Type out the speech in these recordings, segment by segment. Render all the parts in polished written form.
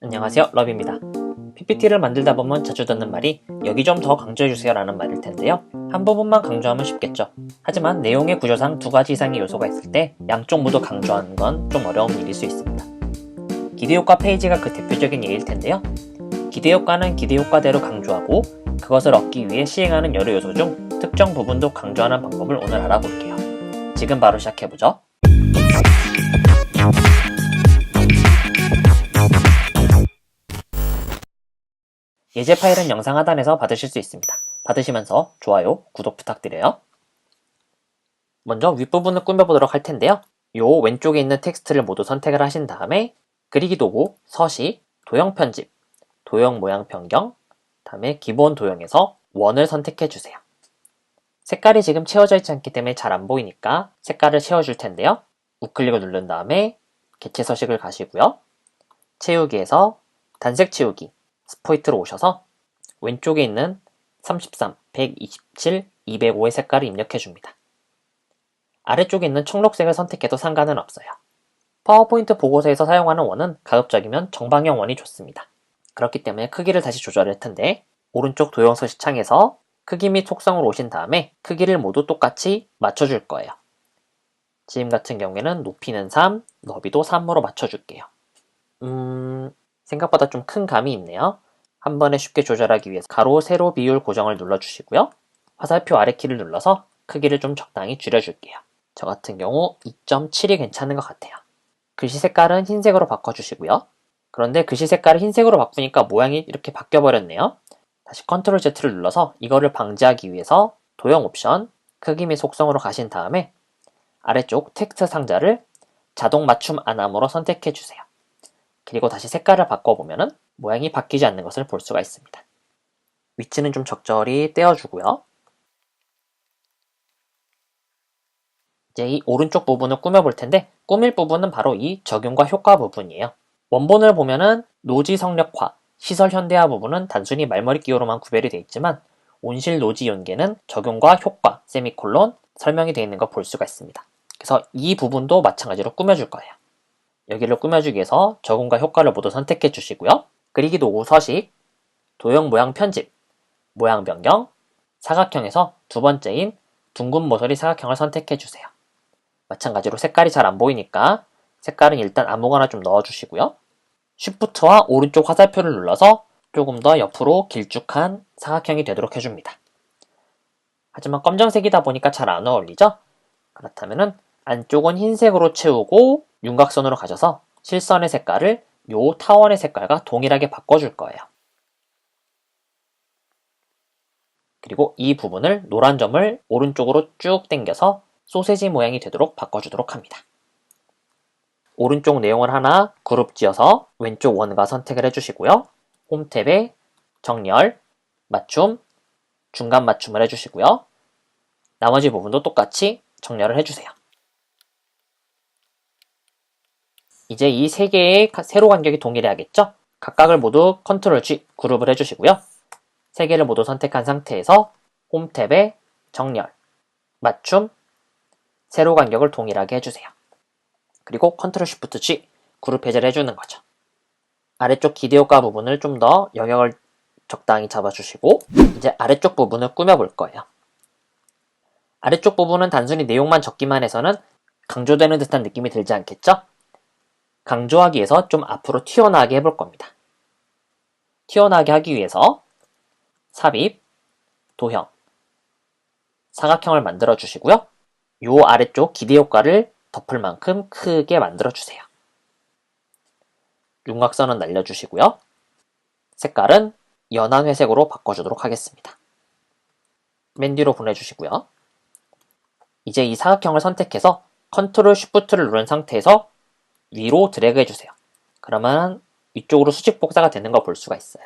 안녕하세요, 러비입니다. PPT를 만들다 보면 자주 듣는 말이 여기 좀 더 강조해주세요 라는 말일 텐데요. 한 부분만 강조하면 쉽겠죠. 하지만 내용의 구조상 두 가지 이상의 요소가 있을 때 양쪽 모두 강조하는 건 좀 어려운 일일 수 있습니다. 기대효과 페이지가 그 대표적인 예일 텐데요. 기대효과는 기대효과대로 강조하고 그것을 얻기 위해 시행하는 여러 요소 중 특정 부분도 강조하는 방법을 오늘 알아볼게요. 지금 바로 시작해보죠. 예제 파일은 영상 하단에서 받으실 수 있습니다. 받으시면서 좋아요, 구독 부탁드려요. 먼저 윗부분을 꾸며보도록 할 텐데요. 요 왼쪽에 있는 텍스트를 모두 선택을 하신 다음에 그리기 도구, 서식, 도형 편집, 도형 모양 변경, 다음에 기본 도형에서 원을 선택해 주세요. 색깔이 지금 채워져 있지 않기 때문에 잘 안 보이니까 색깔을 채워줄 텐데요. 우클릭을 누른 다음에 개체 서식을 가시고요. 채우기에서 단색 채우기, 스포이트로 오셔서 왼쪽에 있는 33, 127, 205의 색깔을 입력해 줍니다. 아래쪽에 있는 청록색을 선택해도 상관은 없어요. 파워포인트 보고서에서 사용하는 원은 가급적이면 정방형 원이 좋습니다. 그렇기 때문에 크기를 다시 조절할 텐데 오른쪽 도형 서식 창에서 크기 및 속성으로 오신 다음에 크기를 모두 똑같이 맞춰줄 거예요. 지금 같은 경우에는 높이는 3, 너비도 3으로 맞춰줄게요. 생각보다 좀 큰 감이 있네요. 한 번에 쉽게 조절하기 위해서 가로, 세로 비율 고정을 눌러주시고요. 화살표 아래키를 눌러서 크기를 좀 적당히 줄여줄게요. 저 같은 경우 2.7이 괜찮은 것 같아요. 글씨 색깔은 흰색으로 바꿔주시고요. 그런데 글씨 색깔을 흰색으로 바꾸니까 모양이 이렇게 바뀌어버렸네요. 다시 컨트롤 Z를 눌러서 이거를 방지하기 위해서 도형 옵션, 크기 및 속성으로 가신 다음에 아래쪽 텍스트 상자를 자동 맞춤 안함으로 선택해주세요. 그리고 다시 색깔을 바꿔보면 모양이 바뀌지 않는 것을 볼 수가 있습니다. 위치는 좀 적절히 떼어주고요. 이제 이 오른쪽 부분을 꾸며볼 텐데 꾸밀 부분은 바로 이 적용과 효과 부분이에요. 원본을 보면은 노지 성력화, 시설 현대화 부분은 단순히 말머리 기호로만 구별이 되어 있지만 온실 노지 연계는 적용과 효과, 세미콜론 설명이 되어 있는 거 볼 수가 있습니다. 그래서 이 부분도 마찬가지로 꾸며줄 거예요. 여기를 꾸며주기 위해서 적용과 효과를 모두 선택해 주시고요. 그리기 도구 서식, 도형 모양 편집, 모양 변경, 사각형에서 두 번째인 둥근 모서리 사각형을 선택해 주세요. 마찬가지로 색깔이 잘 안 보이니까 색깔은 일단 아무거나 좀 넣어주시고요. 쉬프트와 오른쪽 화살표를 눌러서 조금 더 옆으로 길쭉한 사각형이 되도록 해줍니다. 하지만 검정색이다 보니까 잘 안 어울리죠? 그렇다면 안쪽은 흰색으로 채우고 윤곽선으로 가셔서 실선의 색깔을 요 타원의 색깔과 동일하게 바꿔줄 거예요. 그리고 이 부분을 노란 점을 오른쪽으로 쭉 당겨서 소세지 모양이 되도록 바꿔주도록 합니다. 오른쪽 내용을 하나 그룹 지어서 왼쪽 원과 선택을 해주시고요. 홈 탭에 정렬, 맞춤, 중간 맞춤을 해주시고요. 나머지 부분도 똑같이 정렬을 해주세요. 이제 이 세 개의 세로 간격이 동일해야겠죠? 각각을 모두 컨트롤 G 그룹을 해주시고요. 세 개를 모두 선택한 상태에서 홈 탭에 정렬, 맞춤, 세로 간격을 동일하게 해주세요. 그리고 컨트롤 쉬프트 G 그룹 해제를 해주는 거죠. 아래쪽 기대효과 부분을 좀 더 영역을 적당히 잡아주시고 이제 아래쪽 부분을 꾸며볼 거예요. 아래쪽 부분은 단순히 내용만 적기만 해서는 강조되는 듯한 느낌이 들지 않겠죠? 강조하기 위해서 좀 앞으로 튀어나가게 해볼 겁니다. 튀어나가게 하기 위해서 삽입, 도형, 사각형을 만들어 주시고요. 요 아래쪽 기대효과를 덮을 만큼 크게 만들어 주세요. 윤곽선은 날려주시고요. 색깔은 연한 회색으로 바꿔주도록 하겠습니다. 맨 뒤로 보내주시고요. 이제 이 사각형을 선택해서 컨트롤 쉬프트를 누른 상태에서 위로 드래그 해주세요. 그러면 위쪽으로 수직 복사가 되는 거 볼 수가 있어요.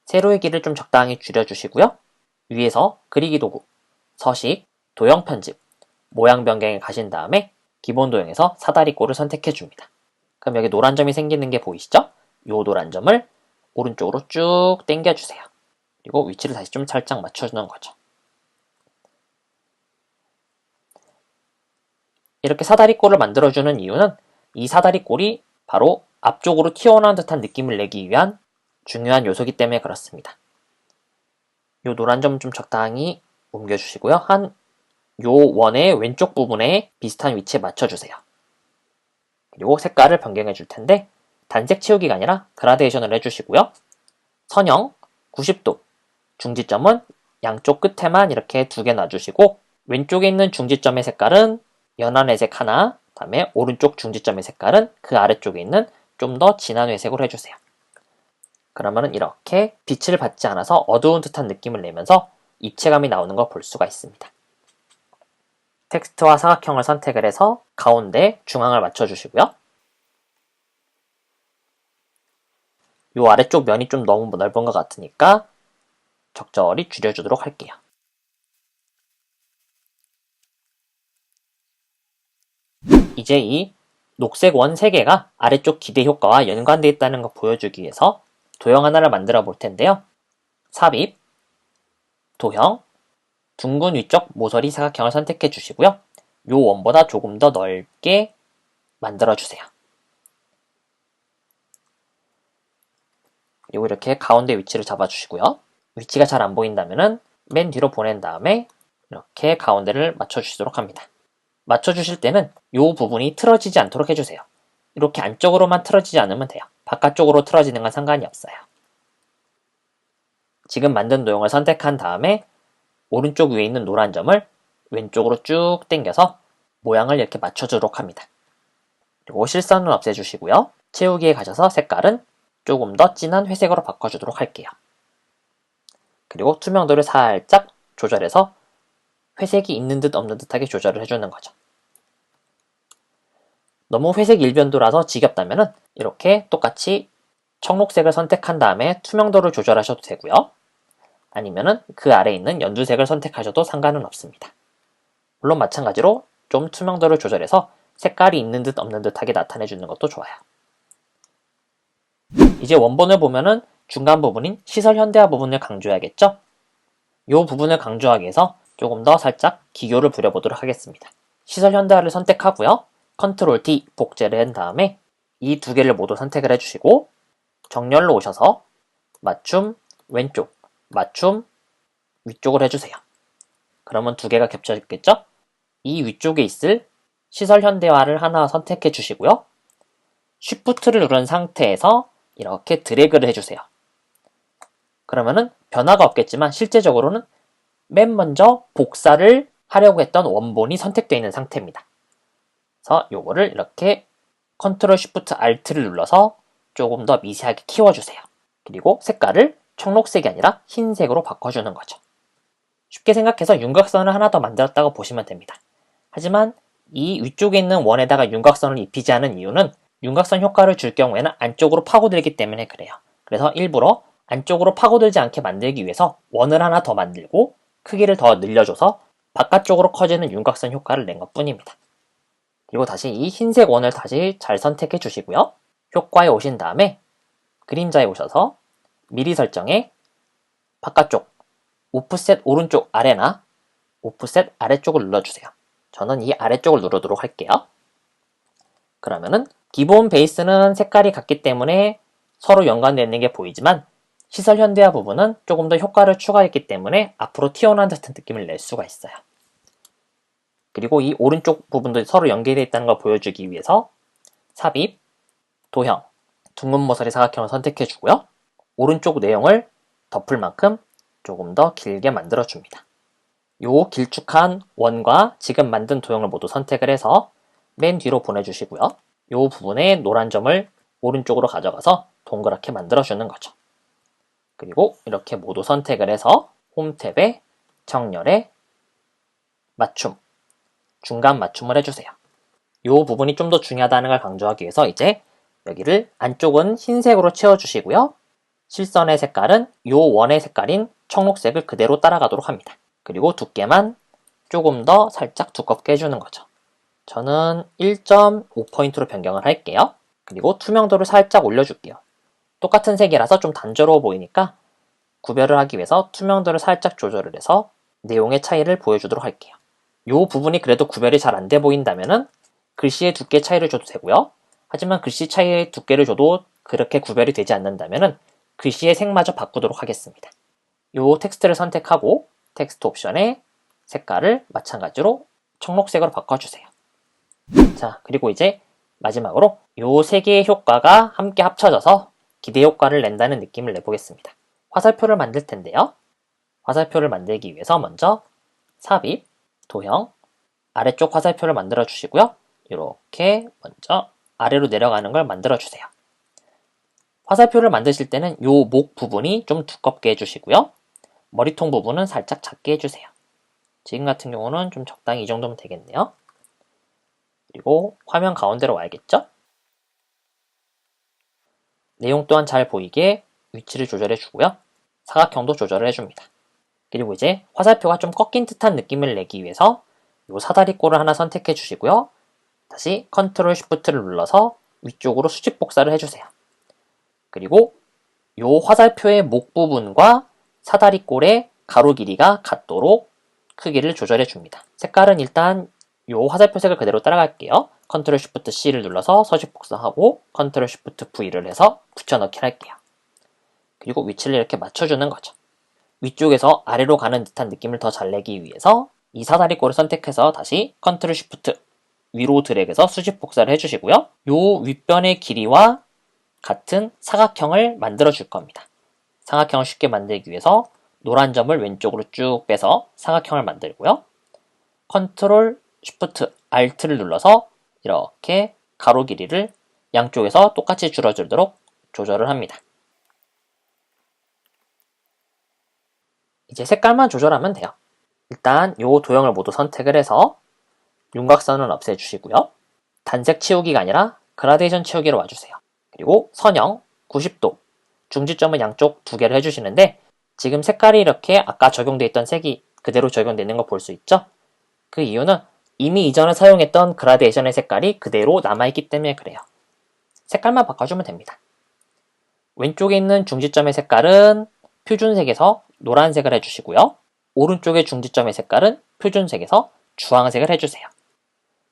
세로의 길을 좀 적당히 줄여주시고요. 위에서 그리기 도구, 서식, 도형 편집, 모양 변경에 가신 다음에 기본 도형에서 사다리꼴을 선택해 줍니다. 그럼 여기 노란 점이 생기는 게 보이시죠? 요 노란 점을 오른쪽으로 쭉 당겨주세요. 그리고 위치를 다시 좀 살짝 맞춰주는 거죠. 이렇게 사다리꼴을 만들어주는 이유는 이 사다리꼴이 바로 앞쪽으로 튀어나온 듯한 느낌을 내기 위한 중요한 요소이기 때문에 그렇습니다. 요 노란 점 좀 적당히 옮겨주시고요. 요 원의 왼쪽 부분에 비슷한 위치에 맞춰주세요. 그리고 색깔을 변경해 줄 텐데 단색 채우기가 아니라 그라데이션을 해주시고요. 선형 90도, 중지점은 양쪽 끝에만 이렇게 2개 놔주시고 왼쪽에 있는 중지점의 색깔은 연한 회색 하나, 다음에 오른쪽 중지점의 색깔은 그 아래쪽에 있는 좀 더 진한 회색으로 해주세요. 그러면은 이렇게 빛을 받지 않아서 어두운 듯한 느낌을 내면서 입체감이 나오는 걸 볼 수가 있습니다. 텍스트와 사각형을 선택을 해서 가운데 중앙을 맞춰주시고요. 이 아래쪽 면이 좀 너무 넓은 것 같으니까 적절히 줄여주도록 할게요. 이제 이 녹색 원 3개가 아래쪽 기대 효과와 연관되어 있다는 걸 보여주기 위해서 도형 하나를 만들어 볼 텐데요. 삽입, 도형, 둥근 위쪽 모서리 사각형을 선택해 주시고요. 요 원보다 조금 더 넓게 만들어 주세요. 그리고 이렇게 가운데 위치를 잡아 주시고요. 위치가 잘 안 보인다면은 맨 뒤로 보낸 다음에 이렇게 가운데를 맞춰 주시도록 합니다. 맞춰 주실 때는 요 부분이 틀어지지 않도록 해주세요. 이렇게 안쪽으로만 틀어지지 않으면 돼요. 바깥쪽으로 틀어지는 건 상관이 없어요. 지금 만든 도형을 선택한 다음에 오른쪽 위에 있는 노란 점을 왼쪽으로 쭉 당겨서 모양을 이렇게 맞춰주도록 합니다. 그리고 실선은 없애주시고요. 채우기에 가셔서 색깔은 조금 더 진한 회색으로 바꿔주도록 할게요. 그리고 투명도를 살짝 조절해서 회색이 있는 듯 없는 듯하게 조절을 해주는 거죠. 너무 회색 일변도라서 지겹다면 이렇게 똑같이 청록색을 선택한 다음에 투명도를 조절하셔도 되고요. 아니면은 그 아래에 있는 연두색을 선택하셔도 상관은 없습니다. 물론 마찬가지로 좀 투명도를 조절해서 색깔이 있는 듯 없는 듯하게 나타내주는 것도 좋아요. 이제 원본을 보면은 중간 부분인 시설 현대화 부분을 강조해야겠죠? 이 부분을 강조하기 위해서 조금 더 살짝 기교를 부려보도록 하겠습니다. 시설 현대화를 선택하고요. 컨트롤 D 복제를 한 다음에 이 2개를 모두 선택을 해주시고 정렬로 오셔서 맞춤 왼쪽, 맞춤 위쪽을 해주세요. 그러면 2개가 겹쳐 있겠죠? 이 위쪽에 있을 시설 현대화를 하나 선택해 주시고요. Shift를 누른 상태에서 이렇게 드래그를 해주세요. 그러면은 변화가 없겠지만 실제적으로는 맨 먼저 복사를 하려고 했던 원본이 선택되어 있는 상태입니다. 그래서 요거를 이렇게 컨트롤 쉬프트 알트를 눌러서 조금 더 미세하게 키워주세요. 그리고 색깔을 청록색이 아니라 흰색으로 바꿔주는 거죠. 쉽게 생각해서 윤곽선을 하나 더 만들었다고 보시면 됩니다. 하지만 이 위쪽에 있는 원에다가 윤곽선을 입히지 않은 이유는 윤곽선 효과를 줄 경우에는 안쪽으로 파고들기 때문에 그래요. 그래서 일부러 안쪽으로 파고들지 않게 만들기 위해서 원을 하나 더 만들고 크기를 더 늘려줘서 바깥쪽으로 커지는 윤곽선 효과를 낸 것 뿐입니다. 그리고 다시 이 흰색 원을 다시 잘 선택해 주시고요. 효과에 오신 다음에 그림자에 오셔서 미리 설정에 바깥쪽 오프셋 오른쪽 아래나 오프셋 아래쪽을 눌러주세요. 저는 이 아래쪽을 누르도록 할게요. 그러면은 기본 베이스는 색깔이 같기 때문에 서로 연관되어 있는 게 보이지만 시설 현대화 부분은 조금 더 효과를 추가했기 때문에 앞으로 튀어나온 듯한 느낌을 낼 수가 있어요. 그리고 이 오른쪽 부분도 서로 연계되어 있다는 걸 보여주기 위해서 삽입, 도형, 둥근 모서리 사각형을 선택해 주고요. 오른쪽 내용을 덮을 만큼 조금 더 길게 만들어 줍니다. 요 길쭉한 원과 지금 만든 도형을 모두 선택을 해서 맨 뒤로 보내주시고요. 요 부분에 노란 점을 오른쪽으로 가져가서 동그랗게 만들어 주는 거죠. 그리고 이렇게 모두 선택을 해서 홈 탭에 정렬에 맞춤, 중간 맞춤을 해주세요. 이 부분이 좀 더 중요하다는 걸 강조하기 위해서 이제 여기를 안쪽은 흰색으로 채워주시고요. 실선의 색깔은 이 원의 색깔인 청록색을 그대로 따라가도록 합니다. 그리고 두께만 조금 더 살짝 두껍게 해주는 거죠. 저는 1.5포인트로 변경을 할게요. 그리고 투명도를 살짝 올려줄게요. 똑같은 색이라서 좀 단조로워 보이니까 구별을 하기 위해서 투명도를 살짝 조절을 해서 내용의 차이를 보여주도록 할게요. 이 부분이 그래도 구별이 잘 안 돼 보인다면 글씨의 두께 차이를 줘도 되고요. 하지만 글씨 차이의 두께를 줘도 그렇게 구별이 되지 않는다면 글씨의 색마저 바꾸도록 하겠습니다. 요 텍스트를 선택하고 텍스트 옵션에 색깔을 마찬가지로 청록색으로 바꿔주세요. 자, 그리고 이제 마지막으로 요 세 개의 효과가 함께 합쳐져서 기대 효과를 낸다는 느낌을 내보겠습니다. 화살표를 만들 텐데요. 화살표를 만들기 위해서 먼저 삽입, 도형, 아래쪽 화살표를 만들어 주시고요. 이렇게 먼저 아래로 내려가는 걸 만들어 주세요. 화살표를 만드실 때는 요 목 부분이 좀 두껍게 해주시고요. 머리통 부분은 살짝 작게 해주세요. 지금 같은 경우는 좀 적당히 이 정도면 되겠네요. 그리고 화면 가운데로 와야겠죠? 내용 또한 잘 보이게 위치를 조절해 주고요. 사각형도 조절을 해줍니다. 그리고 이제 화살표가 좀 꺾인 듯한 느낌을 내기 위해서 이 사다리꼴을 하나 선택해 주시고요. 다시 컨트롤 쉬프트를 눌러서 위쪽으로 수직 복사를 해주세요. 그리고 이 화살표의 목 부분과 사다리꼴의 가로 길이가 같도록 크기를 조절해 줍니다. 색깔은 일단 이 화살표 색을 그대로 따라갈게요. 컨트롤 쉬프트 C를 눌러서 서식 복사하고 컨트롤 쉬프트 V를 해서 붙여넣기를 할게요. 그리고 위치를 이렇게 맞춰주는 거죠. 위쪽에서 아래로 가는 듯한 느낌을 더 잘 내기 위해서 이 사다리꼴을 선택해서 다시 컨트롤 쉬프트 위로 드래그해서 수직 복사를 해주시고요. 요 윗변의 길이와 같은 사각형을 만들어 줄 겁니다. 사각형을 쉽게 만들기 위해서 노란 점을 왼쪽으로 쭉 빼서 사각형을 만들고요. 컨트롤 쉬프트 Alt를 눌러서 이렇게 가로 길이를 양쪽에서 똑같이 줄어들도록 조절을 합니다. 이제 색깔만 조절하면 돼요. 일단 이 도형을 모두 선택을 해서 윤곽선은 없애주시고요. 단색 치우기가 아니라 그라데이션 치우기로 와주세요. 그리고 선형 90도, 중지점은 양쪽 두 개를 해주시는데 지금 색깔이 이렇게 아까 적용되어 있던 색이 그대로 적용되는 거 볼 수 있죠? 그 이유는 이미 이전에 사용했던 그라데이션의 색깔이 그대로 남아있기 때문에 그래요. 색깔만 바꿔주면 됩니다. 왼쪽에 있는 중지점의 색깔은 표준색에서 노란색을 해주시고요. 오른쪽의 중지점의 색깔은 표준색에서 주황색을 해주세요.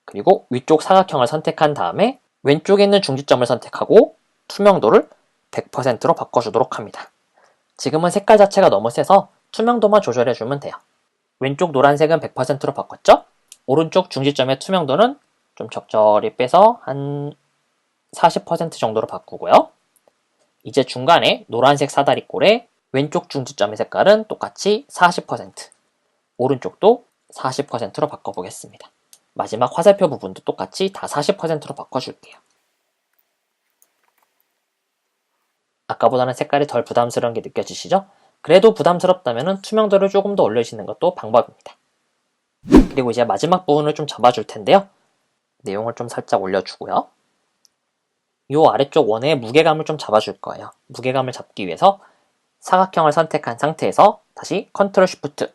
그리고 위쪽 사각형을 선택한 다음에 왼쪽에 있는 중지점을 선택하고 투명도를 100%로 바꿔주도록 합니다. 지금은 색깔 자체가 너무 세서 투명도만 조절해주면 돼요. 왼쪽 노란색은 100%로 바꿨죠? 오른쪽 중지점의 투명도는 좀 적절히 빼서 한 40% 정도로 바꾸고요. 이제 중간에 노란색 사다리꼴에 왼쪽 중지점의 색깔은 똑같이 40%, 오른쪽도 40%로 바꿔보겠습니다. 마지막 화살표 부분도 똑같이 다 40%로 바꿔줄게요. 아까보다는 색깔이 덜 부담스러운 게 느껴지시죠? 그래도 부담스럽다면 투명도를 조금 더 올려주시는 것도 방법입니다. 그리고 이제 마지막 부분을 좀 잡아줄 텐데요. 내용을 좀 살짝 올려주고요. 이 아래쪽 원의 무게감을 좀 잡아줄 거예요. 무게감을 잡기 위해서 사각형을 선택한 상태에서 다시 컨트롤 쉬프트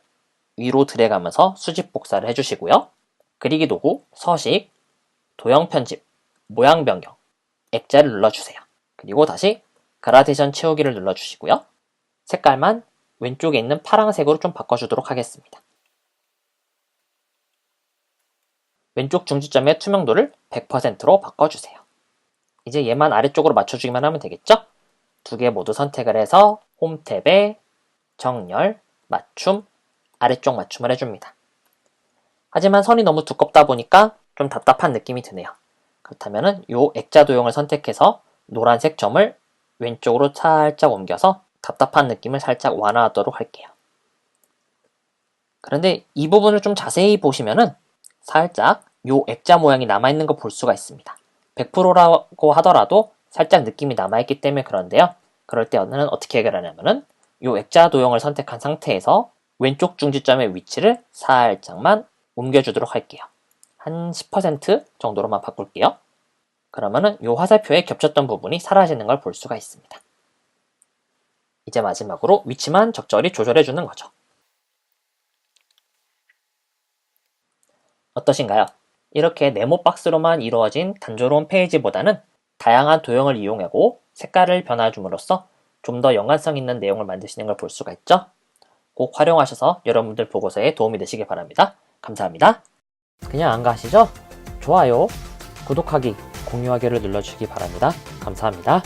위로 드래그하면서 수직 복사를 해주시고요. 그리기 도구, 서식, 도형 편집, 모양 변경, 액자를 눌러주세요. 그리고 다시 그라데이션 채우기를 눌러주시고요. 색깔만 왼쪽에 있는 파란색으로 좀 바꿔주도록 하겠습니다. 왼쪽 중지점의 투명도를 100%로 바꿔주세요. 이제 얘만 아래쪽으로 맞춰주기만 하면 되겠죠? 두 개 모두 선택을 해서 홈 탭에 정렬, 맞춤, 아래쪽 맞춤을 해줍니다. 하지만 선이 너무 두껍다 보니까 좀 답답한 느낌이 드네요. 그렇다면 이 액자 도형을 선택해서 노란색 점을 왼쪽으로 살짝 옮겨서 답답한 느낌을 살짝 완화하도록 할게요. 그런데 이 부분을 좀 자세히 보시면은 살짝 이 액자 모양이 남아있는 거 볼 수가 있습니다. 100%라고 하더라도 살짝 느낌이 남아있기 때문에 그런데요. 그럴 때는 어떻게 해결하냐면은 이 액자 도형을 선택한 상태에서 왼쪽 중지점의 위치를 살짝만 옮겨주도록 할게요. 한 10% 정도로만 바꿀게요. 그러면은 이 화살표에 겹쳤던 부분이 사라지는 걸 볼 수가 있습니다. 이제 마지막으로 위치만 적절히 조절해주는 거죠. 어떠신가요? 이렇게 네모 박스로만 이루어진 단조로운 페이지보다는 다양한 도형을 이용하고 색깔을 변화줌으로써 좀 더 연관성 있는 내용을 만드시는 걸 볼 수가 있죠? 꼭 활용하셔서 여러분들 보고서에 도움이 되시길 바랍니다. 감사합니다. 그냥 안 가시죠? 좋아요, 구독하기 공유하기를 눌러주시기 바랍니다. 감사합니다.